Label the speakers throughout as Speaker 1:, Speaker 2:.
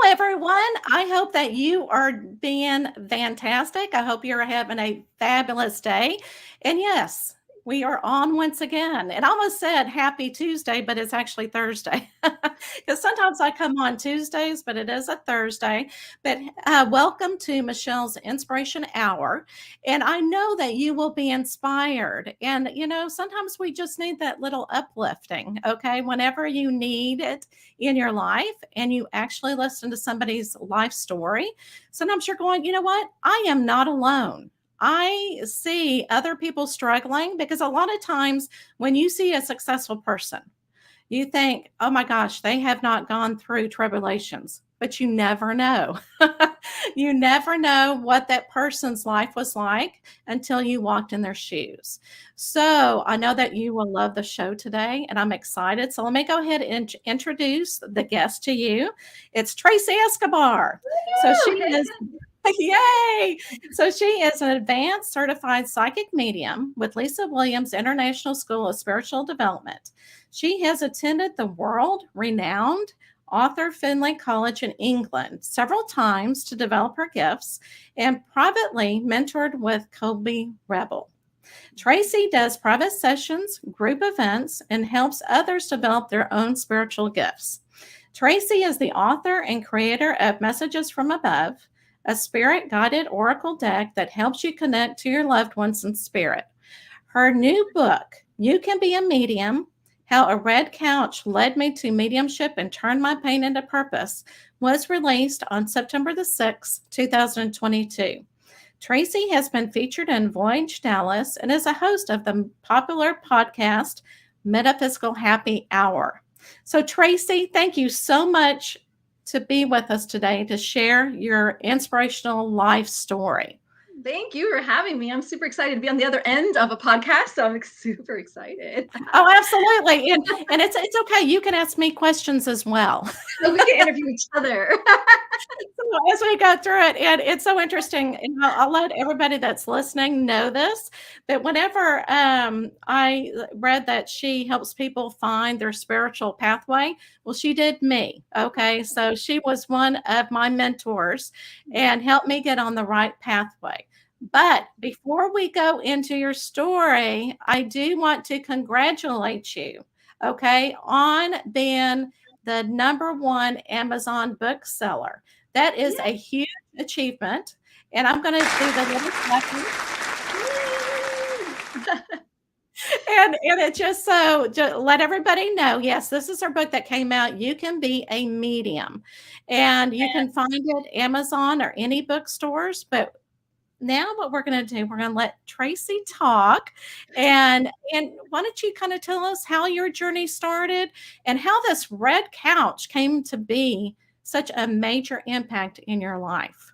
Speaker 1: everyone. I hope that you are being fantastic. I hope you're having a fabulous day. And yes, we are on once again. It almost said happy Tuesday, but it's actually Thursday. Because sometimes I come on Tuesdays, but it is a Thursday. But welcome to Michelle's Inspiration Hour. And I know that you will be inspired. And, sometimes we just need that little uplifting, okay? Whenever you need it in your life and you actually listen to somebody's life story, sometimes you're going, you know what? I am not alone. I see other people struggling because a lot of times when you see a successful person, you think, oh my gosh, they have not gone through tribulations, but you never know. You never know what that person's life was like until you walked in their shoes. So I know that you will love the show today, and I'm excited. So let me go ahead and introduce the guest to you. It's Tracey Escobar. So she is. Yay! So she is an advanced certified psychic medium with Lisa Williams International School of Spiritual Development. She has attended the world-renowned Arthur Findley College in England several times to develop her gifts and privately mentored with Colby Rebel. Tracey does private sessions, group events, and helps others develop their own spiritual gifts. Tracey is the author and creator of Messages from Above, a spirit-guided oracle deck that helps you connect to your loved ones in spirit. Her new book, You Can Be a Medium, How a Red Couch Led Me to Mediumship and Turned My Pain into Purpose, was released on September the 6th, 2022. Tracey has been featured in Voyage Dallas and is a host of the popular podcast, Metaphysical Happy Hour. So Tracey, thank you so much to be with us today to share your inspirational life story.
Speaker 2: Thank you for having me. I'm super excited to be on the other end of a podcast, so I'm super excited.
Speaker 1: Oh, absolutely. And it's okay. You can ask me questions as well.
Speaker 2: So we can interview each other.
Speaker 1: So as we go through it, and it's so interesting, and I'll let everybody that's listening know this, that whenever I read that she helps people find their spiritual pathway, well, she did me. Okay. So she was one of my mentors and helped me get on the right pathway. But before we go into your story, I do want to congratulate you, okay, on being the #1 Amazon bookseller. That is a huge achievement. And I'm going to do the little clapping. And it just let everybody know, yes, this is her book that came out, You Can Be a Medium. And you can find it Amazon or any bookstores, but now what we're going to do, we're going to let Tracey talk. And why don't you kind of tell us how your journey started and how this red couch came to be such a major impact in your life?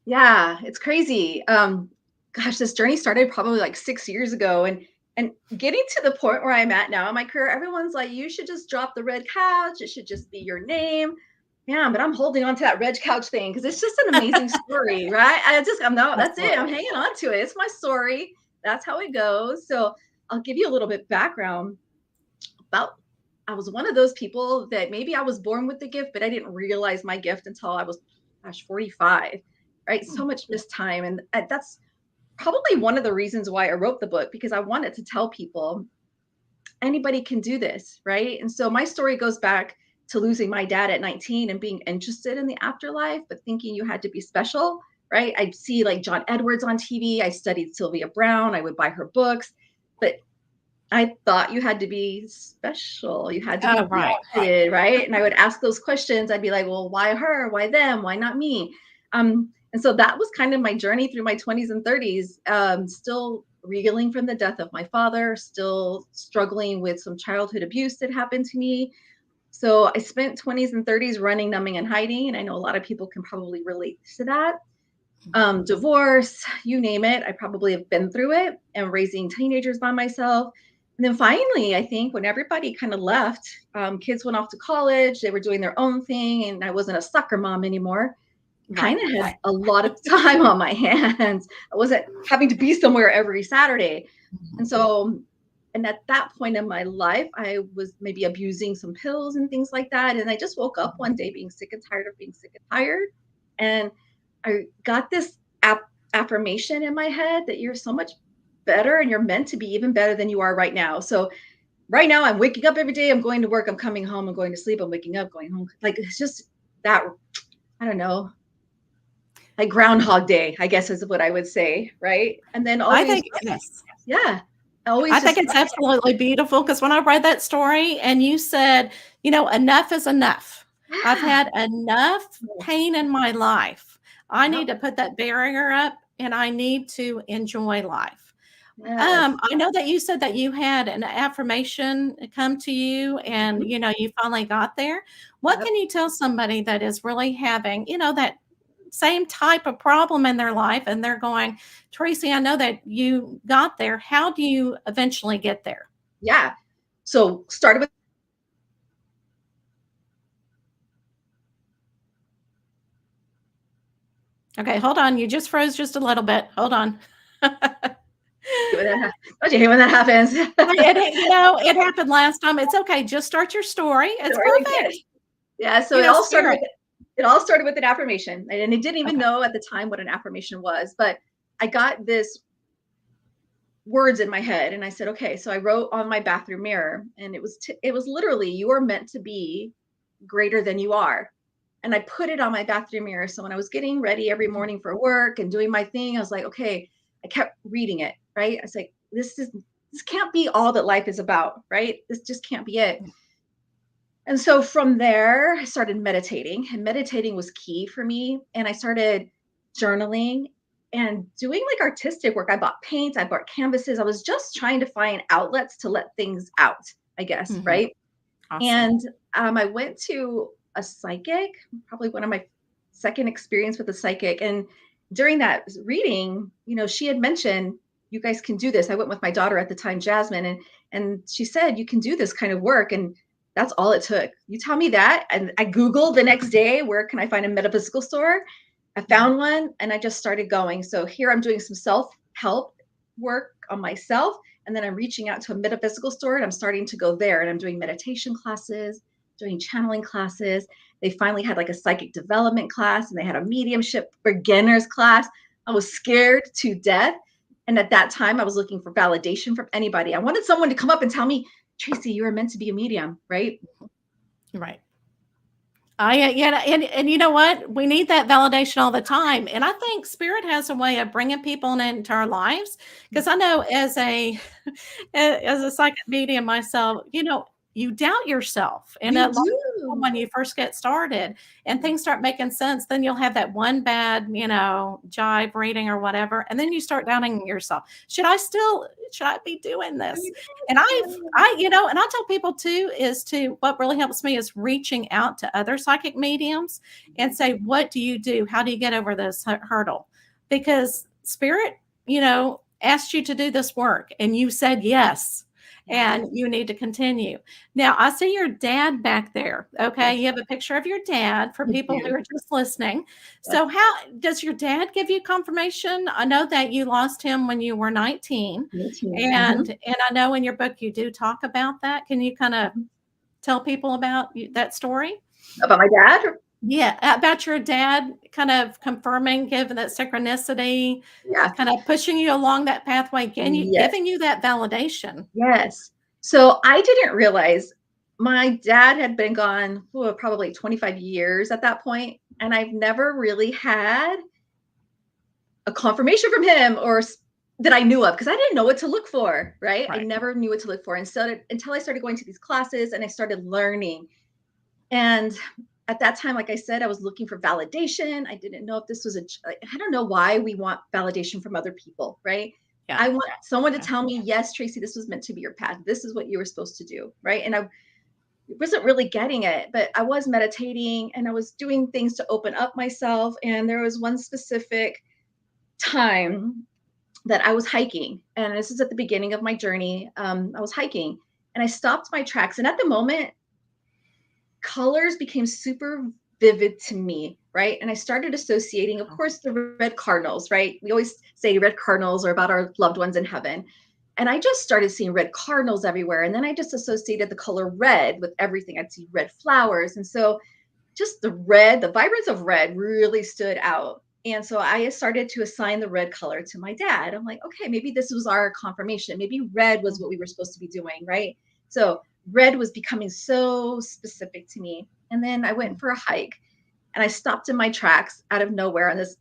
Speaker 2: Yeah, it's crazy. Gosh, this journey started probably like 6 years ago. And getting to the point where I'm at now in my career, everyone's like, you should just drop the red couch. It should just be your name. Yeah, but I'm holding on to that red couch thing because it's just an amazing story, right? That's it. I'm hanging on to it. It's my story. That's how it goes. So I'll give you a little bit background about. I was one of those people that maybe I was born with the gift, but I didn't realize my gift until I was, 45, right? So much missed time. And that's probably one of the reasons why I wrote the book, because I wanted to tell people anybody can do this, right? And so my story goes back to losing my dad at 19 and being interested in the afterlife, but thinking you had to be special, right? I'd see like John Edwards on TV. I studied Sylvia Browne. I would buy her books, but I thought you had to be special. You had to be gifted, right? And I would ask those questions. I'd be like, well, why her? Why them? Why not me? And so that was kind of my journey through my 20s and 30s, still reeling from the death of my father, still struggling with some childhood abuse that happened to me. So I spent 20s and 30s running, numbing, and hiding. And I know a lot of people can probably relate to that. Divorce, you name it. I probably have been through it, and raising teenagers by myself. And then finally, I think when everybody kind of left, kids went off to college, they were doing their own thing, and I wasn't a soccer mom anymore. Kind of had a lot of time on my hands. I wasn't having to be somewhere every Saturday. And so And at that point in my life, I was maybe abusing some pills and things like that. And I just woke up one day being sick and tired of being sick and tired. And I got this affirmation in my head that you're so much better and you're meant to be even better than you are right now. So right now I'm waking up every day, I'm going to work, I'm coming home, I'm going to sleep, I'm waking up, going home. Like, it's just that, I don't know, like Groundhog Day, I guess is what I would say. Right. And then
Speaker 1: I
Speaker 2: always,
Speaker 1: think, yes.
Speaker 2: yeah, always
Speaker 1: I
Speaker 2: just,
Speaker 1: think it's absolutely beautiful, because when I read that story and you said, enough is enough. I've
Speaker 2: yeah,
Speaker 1: had enough pain in my life. I
Speaker 2: yep,
Speaker 1: need to put that barrier up and I need to enjoy life.
Speaker 2: yes,
Speaker 1: I know that you said that you had an affirmation come to you and,
Speaker 2: mhm,
Speaker 1: you finally got there. What
Speaker 2: yep.
Speaker 1: can you tell somebody that is really having, that same type of problem in their life and they're going, Tracy, I know that you got there. How do you eventually get there?
Speaker 2: Yeah. So started with,
Speaker 1: Okay, hold on. You just froze just a little bit. Hold on.
Speaker 2: don't you hate when that happens?
Speaker 1: It happened last time. It's okay. Just start your story. It's
Speaker 2: Really good.
Speaker 1: perfect.
Speaker 2: Yeah. So
Speaker 1: Spirit.
Speaker 2: it all started with an affirmation, and I didn't even
Speaker 1: Okay.
Speaker 2: know at the time what an affirmation was, but I got this words in my head, and I said, okay. So I wrote on my bathroom mirror, and it was literally, you are meant to be greater than you are. And I put it on my bathroom mirror. So when I was getting ready every morning for work and doing my thing, I was like, okay, I kept reading it, right? I was like, this can't be all that life is about, right? This just can't be it. And so from there, I started meditating, and meditating was key for me. And I started journaling and doing like artistic work. I bought paint, I bought canvases. I was just trying to find outlets to let things out, I guess,
Speaker 1: Mhm.
Speaker 2: right?
Speaker 1: Awesome.
Speaker 2: And I went to a psychic, probably one of my second experience with a psychic. And during that reading, she had mentioned, you guys can do this. I went with my daughter at the time, Jasmine, and she said, you can do this kind of work. And that's all it took. You tell me that. And I Googled the next day, where can I find a metaphysical store? I
Speaker 1: Mhm.
Speaker 2: found one and I just started going. So here I'm doing some self-help work on myself. And then I'm reaching out to a metaphysical store and I'm starting to go there, and I'm doing meditation classes, doing channeling classes. They finally had like a psychic development class, and they had a mediumship beginners class. I was scared to death. And at that time, I was looking for validation from anybody. I wanted someone to come up and tell me, Tracy, you were meant to be a medium, right?
Speaker 1: Right. And you know what? We need that validation all the time. And I think spirit has a way of bringing people into our lives. Because I know as a psychic medium myself, you doubt yourself. And
Speaker 2: You
Speaker 1: a lot of people,
Speaker 2: do.
Speaker 1: when you first get started and things start making sense, then you'll have that one bad, jive reading or whatever. And then you start doubting yourself. Should I be doing this? And and I tell people too, what really helps me is reaching out to other psychic mediums and say, what do you do? How do you get over this hurdle? Because spirit, asked you to do this work and you said yes, and
Speaker 2: Yes.
Speaker 1: you need to continue. Now, I see your dad back there. Okay.
Speaker 2: Yes.
Speaker 1: You have a picture of your dad for
Speaker 2: I
Speaker 1: people who
Speaker 2: do.
Speaker 1: are just listening.
Speaker 2: Yes.
Speaker 1: So, how does your dad give you confirmation? I know that you lost him when you were 19.
Speaker 2: 19.
Speaker 1: And I know in your book you do talk about that. Can you kind of tell people about that story?
Speaker 2: About my dad?
Speaker 1: Yeah, about your dad kind of confirming, giving that synchronicity,
Speaker 2: Yeah.
Speaker 1: kind of pushing you along that pathway,
Speaker 2: Yes.
Speaker 1: giving you that validation.
Speaker 2: Yes. So I didn't realize my dad had been gone probably 25 years at that point, and I've never really had a confirmation from him that I knew of, because I didn't know what to look for, right? I
Speaker 1: Right.
Speaker 2: never knew what to look for. And so until I started going to these classes and I started learning. And at that time, like I said, I was looking for validation. I didn't know if this was I don't know why we want validation from other people, right?
Speaker 1: Yeah.
Speaker 2: I want someone to
Speaker 1: Yeah.
Speaker 2: tell me, yes, Tracy, this was meant to be your path. This is what you were supposed to do, right? And I wasn't really getting it, but I was meditating and I was doing things to open up myself. And there was one specific time that I was hiking, and this is at the beginning of my journey. I was hiking and I stopped my tracks. And at the moment, colors became super vivid to me, right? And I started associating, of course, the red cardinals, right? We always say red cardinals are about our loved ones in heaven. And I just started seeing red cardinals everywhere. And then I just associated the color red with everything. I'd see red flowers. And so just the vibrance of red really stood out. And so I started to assign the red color to my dad. I'm like, okay, maybe this was our confirmation. Maybe red was what we were supposed to be doing, right? So red was becoming so specific to me. And then I went for a hike and I stopped in my tracks out of nowhere on this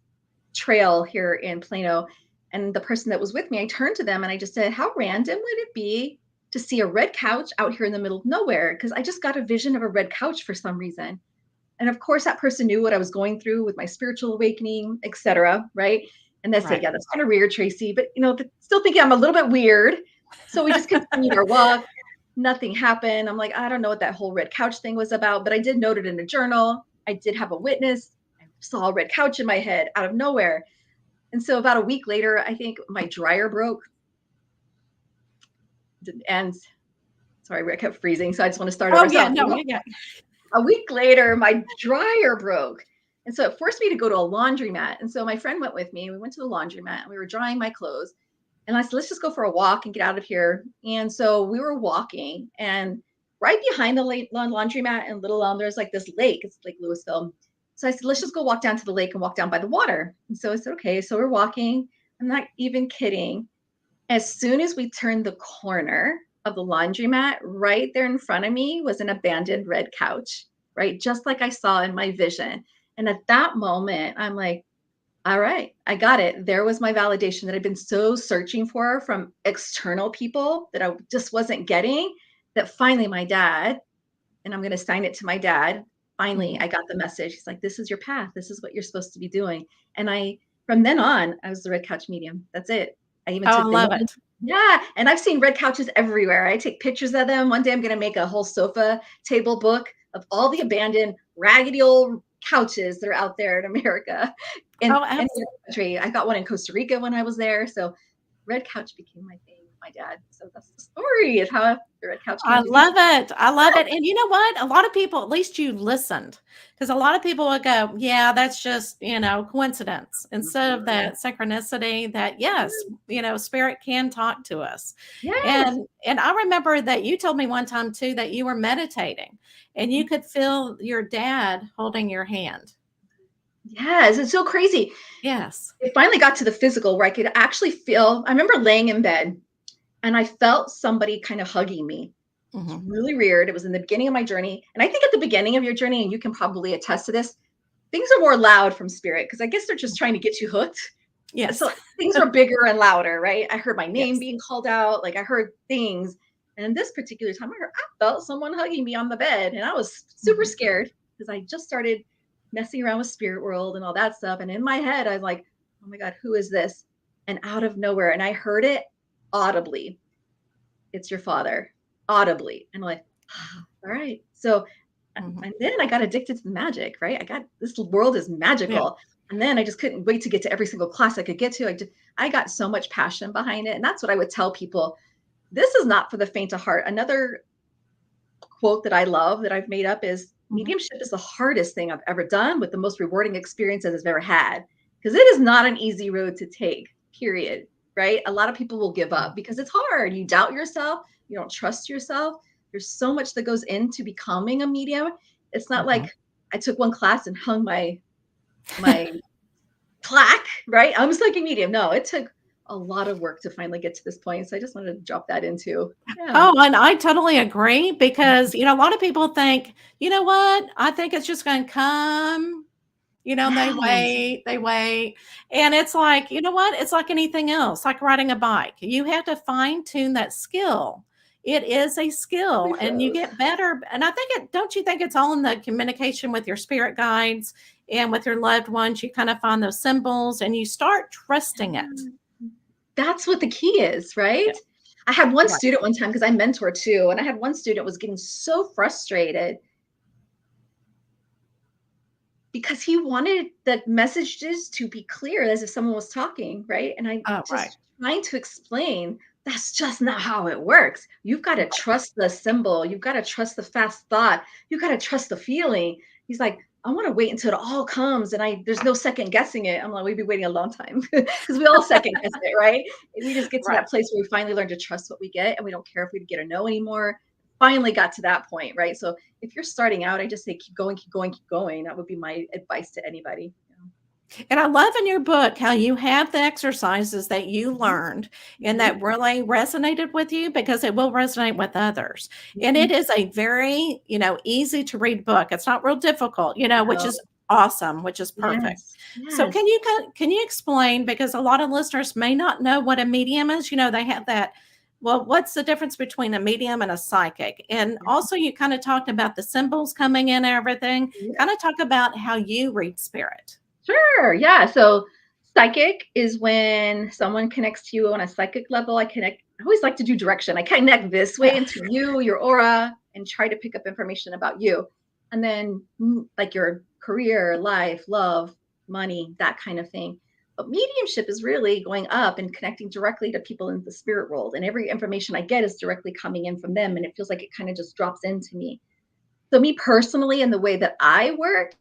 Speaker 2: trail here in Plano. And the person that was with me, I turned to them and I just said, how random would it be to see a red couch out here in the middle of nowhere? Because I just got a vision of a red couch for some reason. And of course, that person knew what I was going through with my spiritual awakening, etc. Right. And they said, yeah, that's kind of weird, Tracy. But, still thinking I'm a little bit weird. So we just continued our walk. Nothing happened. I'm like, I don't know what that whole red couch thing was about, but I did note it in a journal. I did have a witness. I saw a red couch in my head out of nowhere. And so about a week later, I think my dryer broke. And sorry, I kept freezing. So I just want to start over.
Speaker 1: Yeah, no, yeah.
Speaker 2: A week later, my dryer broke. And so it forced me to go to a laundromat. And so my friend went with me. We went to the laundromat and we were drying my clothes. And I said, let's just go for a walk and get out of here. And so we were walking, and right behind the laundromat in Little Elm, there's like this lake. It's Lake Louisville. So I said, let's just go walk down to the lake and walk down by the water. And so I said, okay. So we're walking. I'm not even kidding. As soon as we turned the corner of the laundromat, right there in front of me was an abandoned red couch, right? Just like I saw in my vision. And at that moment, I'm like, all right, I got it. There was my validation that I've been so searching for from external people that I just wasn't getting, that finally my dad, and I'm going to assign it to my dad. Finally, I got the message. He's like, this is your path. This is what you're supposed to be doing. And from then on, I was the red couch medium. That's it. I even took
Speaker 1: I love it.
Speaker 2: Yeah. And I've seen red couches everywhere. I take pictures of them. One day I'm going to make a whole sofa table book of all the abandoned, raggedy old couches that are out there in America. In the country. I got one in Costa Rica when I was there. So red couch became my thing with my dad. So that's the story of how the red couch came.
Speaker 1: I love it. I love it. And you know what? A lot of people, at least you listened, because a lot of people would go, yeah, that's just, coincidence, instead of that synchronicity that, yes, spirit can talk to us.
Speaker 2: Yes.
Speaker 1: And I remember that you told me one time too, that you were meditating and you could feel your dad holding your hand.
Speaker 2: Yes, it's so crazy.
Speaker 1: Yes.
Speaker 2: It finally got to the physical where I could actually feel, I remember laying in bed and I felt somebody kind of hugging me. It's really weird. It was in the beginning of my journey. And I think at the beginning of your journey, and you can probably attest to this, things are more loud from spirit because I guess they're just trying to get you hooked.
Speaker 1: Yes.
Speaker 2: So things are bigger and louder, right? I heard my name being called out. Like I heard things. And in this particular time, I felt someone hugging me on the bed. And I was super scared because I just started messing around with spirit world and all that stuff. And in my head, I was like, oh my God, who is this? And out of nowhere, and I heard it audibly. It's your father, audibly. And I'm like, all right. So, and then I got addicted to the magic, right? This world is magical. Yeah. And then I just couldn't wait to get to every single class I could get to. I got so much passion behind it. And that's what I would tell people. This is not for the faint of heart. Another quote that I love that I've made up is, mediumship is the hardest thing I've ever done with the most rewarding experiences I've ever had, because it is not an easy road to take, period. Right? A lot of people will give up because it's hard. You doubt yourself. You don't trust yourself. There's so much that goes into becoming a medium. It's not like I took one class and hung my plaque, right? I'm a psychic medium. No, it took a lot of work to finally get to this point. So I just wanted to drop that into. Yeah.
Speaker 1: Oh, and I totally agree because, a lot of people think, you know what? I think it's just going to come. They wait. And it's like, you know what? It's like anything else, like riding a bike. You have to fine tune that skill. It is a skill and you get better. And I think don't you think it's all in the communication with your spirit guides and with your loved ones? You kind of find those symbols and you start trusting it.
Speaker 2: That's what the key is, right? Yeah. I had one student one time because I mentor too. And I had one student was getting so frustrated because he wanted the messages to be clear as if someone was talking, right? And I trying to explain, that's just not how it works. You've got to trust the symbol. You've got to trust the fast thought. You've got to trust the feeling. He's like, I want to wait until it all comes and there's no second guessing it. I'm like, we'd be waiting a long time because we all second guess it, right? And we just get to
Speaker 1: Right.
Speaker 2: that place where we finally learn to trust what we get and we don't care if we get a no anymore. Finally got to that point, right? So if you're starting out, I just say keep going, keep going, keep going. That would be my advice to anybody.
Speaker 1: And I love in your book how you have the exercises that you learned and that really resonated with you, because it will resonate with others. And it is a very, easy to read book. It's not real difficult, which is awesome, which is perfect.
Speaker 2: Yes,
Speaker 1: So
Speaker 2: yes.
Speaker 1: can you explain, because a lot of listeners may not know what a medium is, they have that. Well, what's the difference between a medium and a psychic? And also you kind of talked about the symbols coming in and everything. Kind of talk about how you read spirit.
Speaker 2: Sure. Yeah. So psychic is when someone connects to you on a psychic level. I always like to do direction. I connect this way into you, your aura, and try to pick up information about you. And then like your career, life, love, money, that kind of thing. But mediumship is really going up and connecting directly to people in the spirit world. And every information I get is directly coming in from them. And it feels like it kind of just drops into me. So me personally, and the way that I work,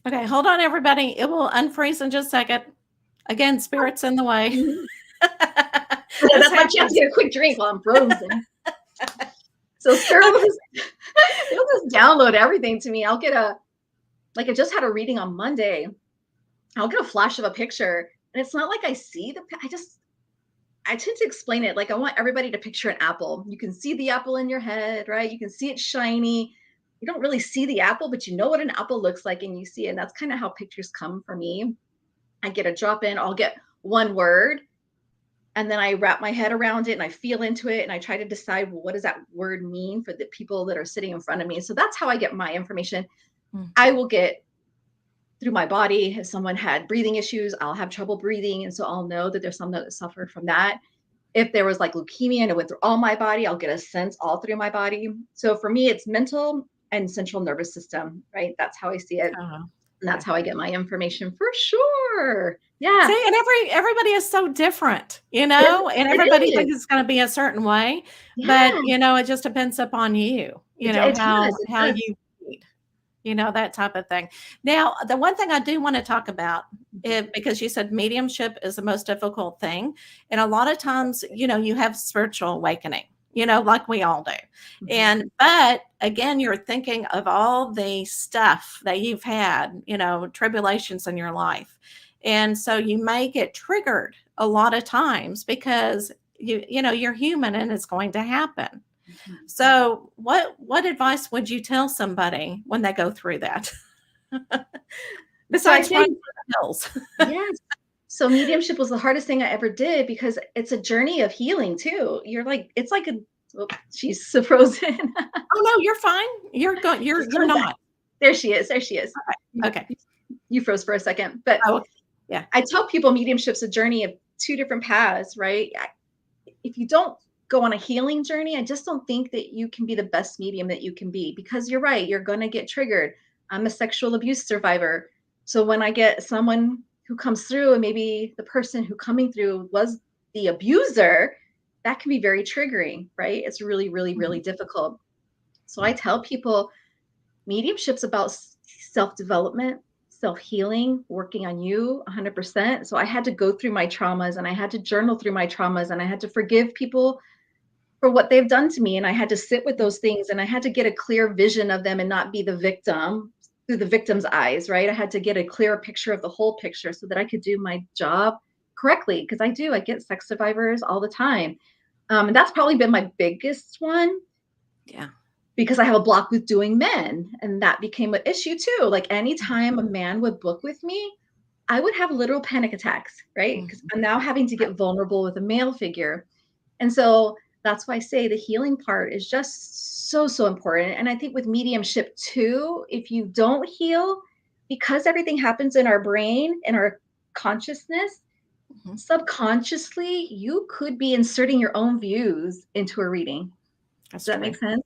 Speaker 1: Okay, hold on, everybody. It will unfreeze in just a second. Again, spirit's in the way.
Speaker 2: that's my chance to get a quick drink while I'm frozen. So spirit will just download everything to me. I just had a reading on Monday. I'll get a flash of a picture, and it's not like I see I tend to explain it like I want everybody to picture an apple. You can see the apple in your head, right? You can see it shiny. You don't really see the apple, but you know what an apple looks like and you see it. And that's kind of how pictures come for me. I get a drop in, I'll get one word, and then I wrap my head around it and I feel into it and I try to decide, well, what does that word mean for the people that are sitting in front of me? So that's how I get my information. I will get through my body. If someone had breathing issues, I'll have trouble breathing. And so I'll know that there's someone that suffered from that. If there was like leukemia and it went through all my body, I'll get a sense all through my body. So for me, it's mental and central nervous system, right? That's how I see it. And that's how I get my information for sure. Yeah.
Speaker 1: See, and everybody is so different, and everybody thinks it's going to be a certain way, but it just depends upon you, how you read, that type of thing. Now, the one thing I do want to talk about, because you said mediumship is the most difficult thing, and a lot of times, you have spiritual awakening, like we all do. But again, you're thinking of all the stuff that you've had, tribulations in your life. And so you may get triggered a lot of times because you're human and it's going to happen. So what advice would you tell somebody when they go through that? Besides finding the pills.
Speaker 2: Yes. So mediumship was the hardest thing I ever did because it's a journey of healing too. It's like she's so frozen.
Speaker 1: Oh no, you're fine. You're not.
Speaker 2: There she is.
Speaker 1: Okay.
Speaker 2: You froze for a second, but
Speaker 1: yeah.
Speaker 2: I tell people mediumship's a journey of two different paths, right? If you don't go on a healing journey, I just don't think that you can be the best medium that you can be, because you're right. You're going to get triggered. I'm a sexual abuse survivor. So when I get someone who comes through and maybe the person who coming through was the abuser, that can be very triggering, right? It's really, really, really difficult. So I tell people mediumship's about self-development, self-healing, working on you 100%. So I had to go through my traumas and I had to journal through my traumas and I had to forgive people for what they've done to me. And I had to sit with those things and I had to get a clear vision of them and not be the victim through the victim's eyes, right? I had to get a clearer picture of the whole picture so that I could do my job correctly. Because I get sex survivors all the time. And that's probably been my biggest one.
Speaker 1: Yeah.
Speaker 2: Because I have a block with doing men. And that became an issue too. Like anytime a man would book with me, I would have literal panic attacks, right? Because I'm now having to get vulnerable with a male figure. And so that's why I say the healing part is just so, so important. And I think with mediumship too, if you don't heal, because everything happens in our brain and our consciousness, subconsciously, you could be inserting your own views into a reading. Does that make sense?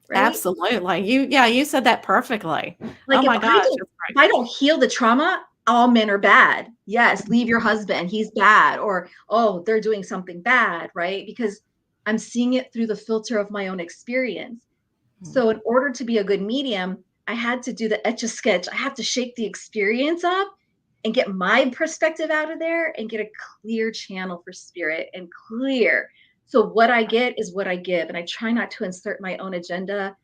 Speaker 1: Right? Absolutely. You said that perfectly.
Speaker 2: Like,
Speaker 1: oh my gosh.
Speaker 2: If I don't heal the trauma, all men are bad. Yes, leave your husband. He's bad. Or, oh, they're doing something bad, right? Because I'm seeing it through the filter of my own experience. So in order to be a good medium, I had to do the Etch-a-Sketch. I have to shake the experience up and get my perspective out of there and get a clear channel for spirit and clear. So what I get is what I give. And I try not to insert my own agenda,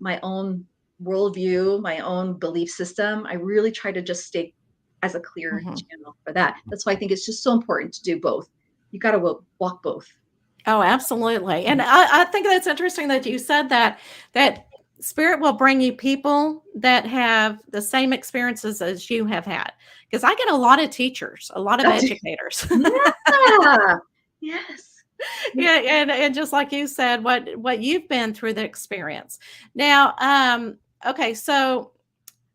Speaker 2: my own worldview, my own belief system. I really try to just stay as a clear channel for that. That's why I think it's just so important to do both. You got to walk both.
Speaker 1: Oh, absolutely. And I think that's interesting that you said that spirit will bring you people that have the same experiences as you have had. Because I get a lot of teachers, a lot of educators.
Speaker 2: Yeah. Yes.
Speaker 1: Yeah, and just like you said, what you've been through the experience. Now, okay, so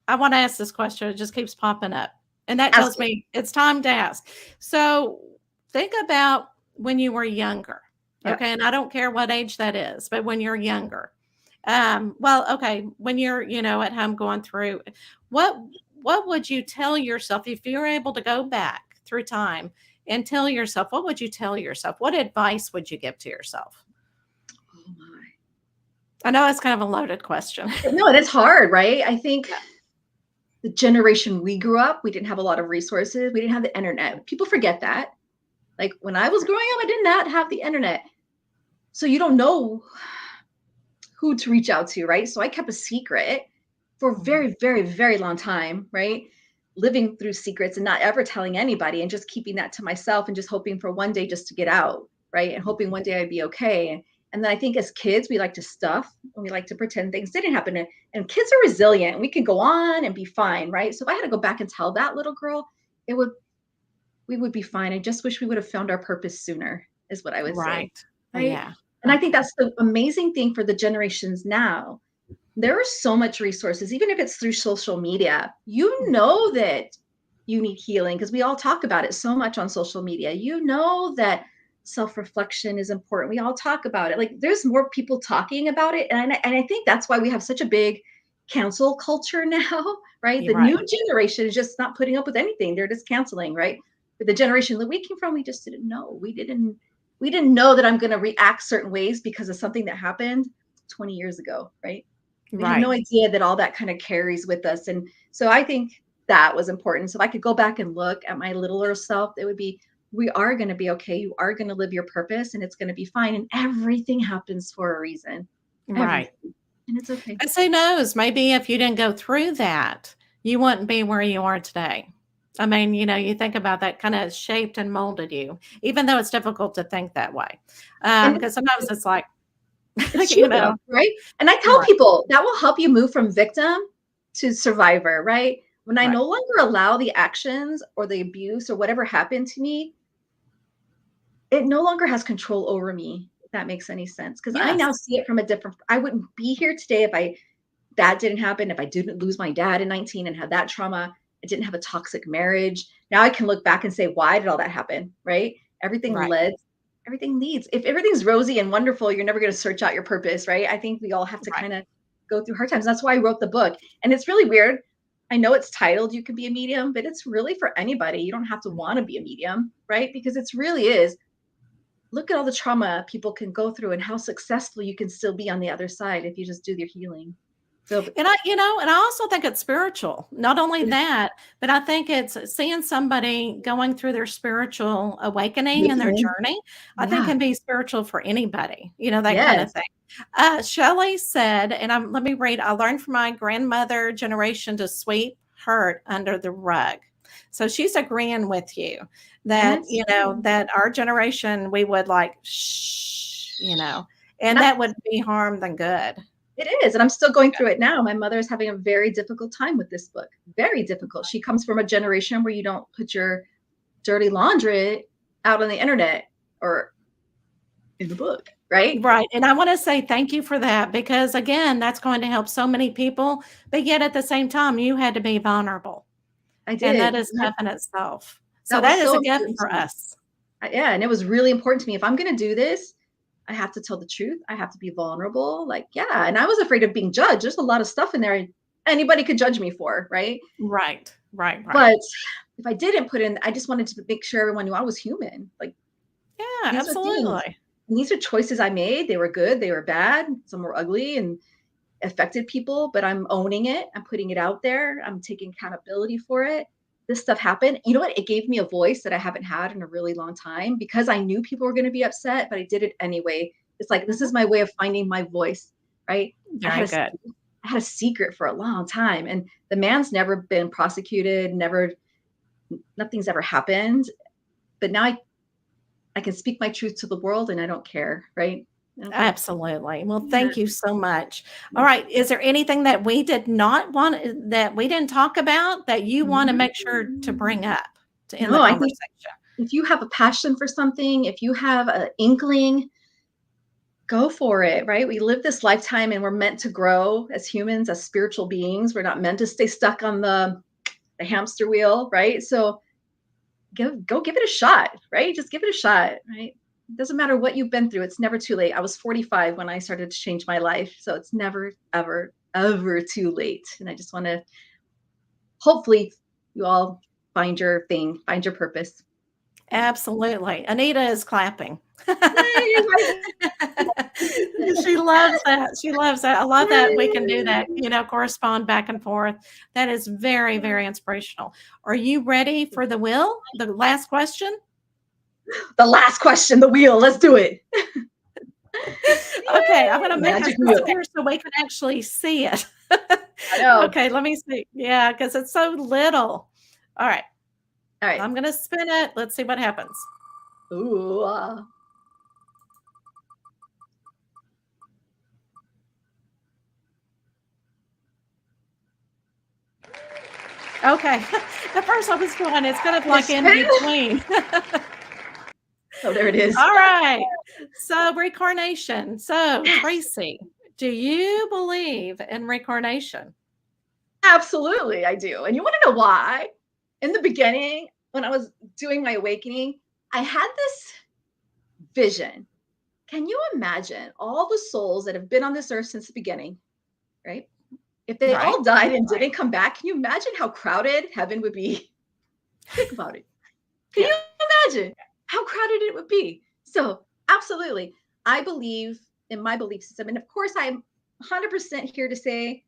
Speaker 1: I want to ask this question. It just keeps popping up. And that tells me it's time to ask. So think about when you were younger. Okay. And I don't care what age that is, but when you're younger, okay. When you're, at home going through, what would you tell yourself if you were able to go back through time and tell yourself, what would you tell yourself? What advice would you give to yourself?
Speaker 2: Oh my.
Speaker 1: I know it's kind of a loaded question.
Speaker 2: No, and it's hard, right? I think the generation we grew up, we didn't have a lot of resources. We didn't have the internet. People forget that. Like when I was growing up, I did not have the internet. So you don't know who to reach out to, right? So I kept a secret for a very, very, very long time, right? Living through secrets and not ever telling anybody and just keeping that to myself and just hoping for one day just to get out, right? And hoping one day I'd be okay. And then I think as kids, we like to stuff and we like to pretend things didn't happen. And kids are resilient. We can go on and be fine, right? So if I had to go back and tell that little girl, we would be fine. I just wish we would have found our purpose sooner, is what I would say. Right.
Speaker 1: Yeah.
Speaker 2: And I think that's the amazing thing for the generations now. There are so much resources, even if it's through social media. You know that you need healing because we all talk about it so much on social media. You know that self-reflection is important. We all talk about it. Like there's more people talking about it. And I think that's why we have such a big cancel culture now, right? The new generation is just not putting up with anything. They're just canceling, right? But the generation that we came from, we just didn't know. We didn't know that I'm going to react certain ways because of something that happened 20 years ago, right? We had no idea that all that kind of carries with us. And so I think that was important. So if I could go back and look at my littler self, it would be, we are going to be okay. You are going to live your purpose and it's going to be fine. And everything happens for a reason.
Speaker 1: Right.
Speaker 2: And it's okay.
Speaker 1: Because who knows, maybe if you didn't go through that, you wouldn't be where you are today. I mean, you think about that kind of shaped and molded you, even though it's difficult to think that way. Because sometimes it's like,
Speaker 2: it's true, right? And I tell people that will help you move from victim to survivor, right? When I no longer allow the actions or the abuse or whatever happened to me, it no longer has control over me, if that makes any sense. Because I now see it from a different, I wouldn't be here today if that didn't happen, if I didn't lose my dad in 19 and had that trauma. I didn't have a toxic marriage. Now I can look back and say, why did all that happen? Right? Everything leads. If everything's rosy and wonderful, you're never going to search out your purpose, right? I think we all have to kind of go through hard times. That's why I wrote the book. And it's really weird. I know it's titled, You Can Be a Medium, but it's really for anybody. You don't have to want to be a medium, right? Because it's really is. Look at all the trauma people can go through and how successful you can still be on the other side if you just do your healing. So,
Speaker 1: and I also think it's spiritual. Not only that, but I think it's seeing somebody going through their spiritual awakening and their journey. I think can be spiritual for anybody, that kind of thing. Shelley said, and let me read, I learned from my grandmother generation to sweep hurt under the rug. So she's agreeing with you that, that our generation, we would like, shh, and that would be harm than good.
Speaker 2: It is. And I'm still going through it now. My mother is having a very difficult time with this book. Very difficult. She comes from a generation where you don't put your dirty laundry out on the internet or in the book, right?
Speaker 1: Right. And I want to say thank you for that because, again, that's going to help so many people. But yet at the same time, you had to be vulnerable.
Speaker 2: I did.
Speaker 1: And that is tough in itself. So that is a gift for us.
Speaker 2: Yeah. And it was really important to me. If I'm going to do this, I have to tell the truth. I have to be vulnerable. And I was afraid of being judged. There's a lot of stuff in there anybody could judge me for, right?
Speaker 1: Right.
Speaker 2: But if I didn't put in, I just wanted to make sure everyone knew I was human.
Speaker 1: Yeah, absolutely.
Speaker 2: And these are choices I made. They were good, they were bad, some were ugly and affected people, but I'm owning it. I'm putting it out there. I'm taking accountability for it. This stuff happened. You know what? It gave me a voice that I haven't had in a really long time because I knew people were going to be upset, but I did it anyway. It's like, this is my way of finding my voice, right?
Speaker 1: Very good.
Speaker 2: I had a secret for a long time, and the man's never been prosecuted, nothing's ever happened. But now I can speak my truth to the world and I don't care, right?
Speaker 1: Absolutely. Well, thank you so much. All right. Is there anything that we did not want, that we didn't talk about, that you want to make sure to bring up in the conversation?
Speaker 2: If you have a passion for something, if you have an inkling, go for it, right? We live this lifetime and we're meant to grow as humans, as spiritual beings. We're not meant to stay stuck on the hamster wheel, right? So go give it a shot, right? Just give it a shot, right? It doesn't matter what you've been through. It's never too late. I was 45 when I started to change my life. So it's never, ever, ever too late. And I just want to, hopefully you all find your thing, find your purpose.
Speaker 1: Absolutely. Anita is clapping. She loves that. She loves that. I love that we can do that, correspond back and forth. That is very, very inspirational. Are you ready for the wheel? The last question?
Speaker 2: The last question, the wheel. Let's do it.
Speaker 1: Okay, I'm going to make it disappear so we can actually see it.
Speaker 2: I know.
Speaker 1: Okay, let me see. Yeah, because it's so little. All right.
Speaker 2: All right.
Speaker 1: I'm going to spin it. Let's see what happens.
Speaker 2: Ooh.
Speaker 1: Okay. At first I was going, it's kind of like in between.
Speaker 2: Oh, there it is.
Speaker 1: All right. So reincarnation. So Tracey, do you believe in reincarnation?
Speaker 2: Absolutely, I do. And you want to know why? In the beginning, when I was doing my awakening, I had this vision. Can you imagine all the souls that have been on this earth since the beginning, right? If they all died and didn't come back, can you imagine how crowded heaven would be? Think about it. Can you imagine how crowded it would be? So absolutely, I believe in my belief system. And of course, I'm 100% here to say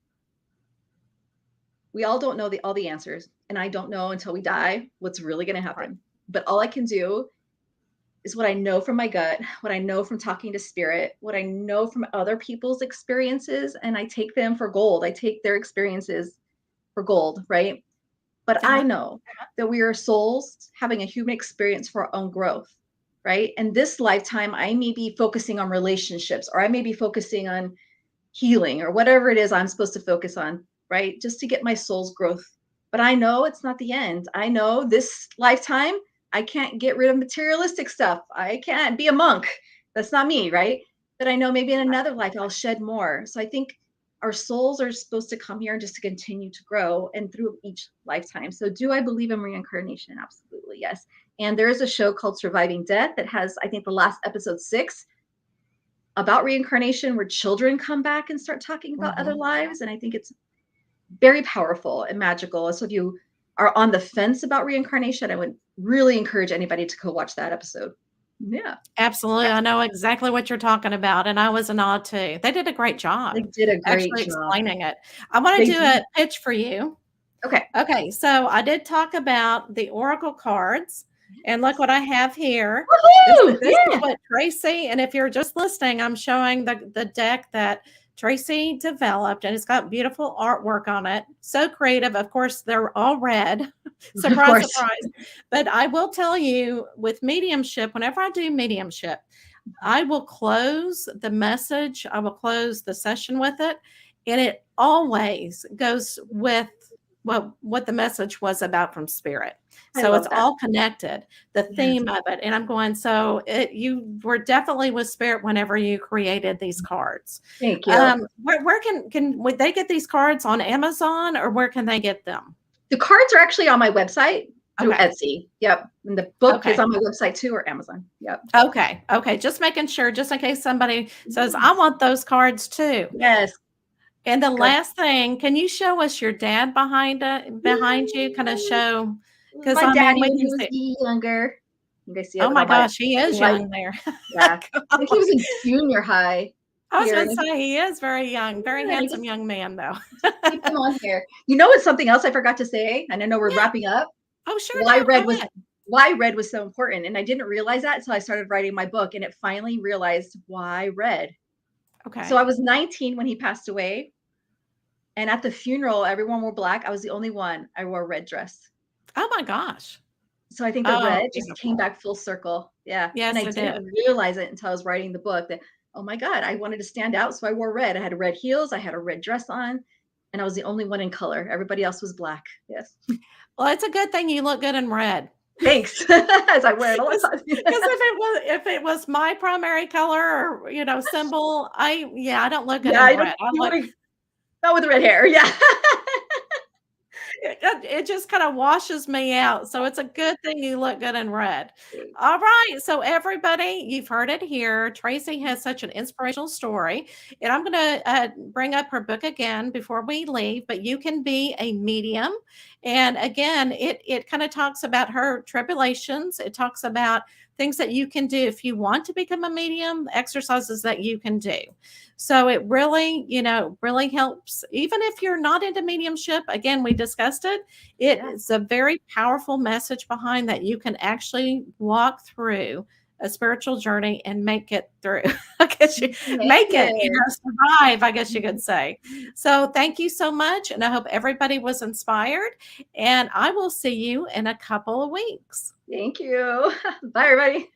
Speaker 2: we all don't know all the answers. And I don't know until we die what's really going to happen. Right. But all I can do is what I know from my gut, what I know from talking to spirit, what I know from other people's experiences, and I take them for gold. I take their experiences for gold, right? But I know that we are souls having a human experience for our own growth, right? And this lifetime, I may be focusing on relationships, or I may be focusing on healing, or whatever it is I'm supposed to focus on, right? Just to get my soul's growth. But I know it's not the end. I know this lifetime, I can't get rid of materialistic stuff. I can't be a monk. That's not me, right? But I know maybe in another life I'll shed more. So I think our souls are supposed to come here just to continue to grow and through each lifetime. So do I believe in reincarnation? Absolutely, yes. And there is a show called Surviving Death that has, I think, the last episode 6 about reincarnation, where children come back and start talking about other lives. And I think it's very powerful and magical. So if you are on the fence about reincarnation, I would really encourage anybody to go watch that episode. Yeah,
Speaker 1: absolutely. I know exactly what you're talking about, and I was in awe too. They did a great job.
Speaker 2: They did a great job
Speaker 1: explaining it. I want to do a pitch for you. Okay. So I did talk about the oracle cards, and look what I have here. This is what Tracey, and if you're just listening, I'm showing the deck that Tracey developed, and it's got beautiful artwork on it. So creative. Of course, they're all red. Surprise, surprise. But I will tell you, with mediumship, whenever I do mediumship, I will close the message. I will close the session with it. And it always goes with what the message was about from spirit. So it's all connected, the theme of it. And I'm going, so you were definitely with spirit whenever you created these cards.
Speaker 2: Thank you.
Speaker 1: Where would they get these cards, on Amazon, or where can they get them?
Speaker 2: The cards are actually on my website through Etsy. Yep. And the book is on my website too, or Amazon. Yep.
Speaker 1: Okay. Just making sure, just in case somebody says, I want those cards too.
Speaker 2: Yes.
Speaker 1: And the last thing, can you show us your dad behind you? Kind of show,
Speaker 2: because my daddy when he was younger. You guys see it
Speaker 1: Oh
Speaker 2: with
Speaker 1: my
Speaker 2: all my
Speaker 1: gosh, he is
Speaker 2: light.
Speaker 1: young there.
Speaker 2: Yeah. I think he was in junior high
Speaker 1: I was
Speaker 2: here.
Speaker 1: going to say he is very young, very
Speaker 2: Yeah,
Speaker 1: handsome young man, though.
Speaker 2: keep him on here. You know what's something else I forgot to say? And I know we're
Speaker 1: Yeah.
Speaker 2: wrapping up.
Speaker 1: Oh, sure.
Speaker 2: Why
Speaker 1: No,
Speaker 2: red
Speaker 1: go
Speaker 2: was
Speaker 1: ahead.
Speaker 2: why red was so important. And I didn't realize that until I started writing my book, and it finally realized why red. So
Speaker 1: Okay.
Speaker 2: I was 19 when he passed away. And at the funeral, everyone wore black. I was the only one. I wore a red dress.
Speaker 1: Oh my gosh.
Speaker 2: So I think the
Speaker 1: Oh,
Speaker 2: red just came
Speaker 1: beautiful.
Speaker 2: back full circle. Yeah. And
Speaker 1: Yes,
Speaker 2: I
Speaker 1: it did.
Speaker 2: didn't realize it until I was writing the book that, oh my God, I wanted to stand out. So I wore red. I had red heels. I had a red dress on. And I was the only one in color. Everybody else was black. Yes.
Speaker 1: Well, it's a good thing you look good in red.
Speaker 2: Thanks. As I wear it all the time.
Speaker 1: Because if it was my primary color or symbol, I don't look good
Speaker 2: Yeah,
Speaker 1: in
Speaker 2: I don't,
Speaker 1: red. I
Speaker 2: you
Speaker 1: look
Speaker 2: want to, not with the red hair. Yeah.
Speaker 1: it just kind of washes me out. So it's a good thing you look good in red. All right. So everybody, you've heard it here. Tracey has such an inspirational story. And I'm going to bring up her book again before we leave, but You Can Be a Medium. And again, it kind of talks about her tribulations. It talks about things that you can do if you want to become a medium, exercises that you can do. So it really, really helps. Even if you're not into mediumship, again, we discussed it. It is a very powerful message behind that you can actually walk through a spiritual journey and make it through. I guess you make it, survive, I guess you could say. So thank you so much. And I hope everybody was inspired. And I will see you in a couple of weeks.
Speaker 2: Thank you. Bye, everybody.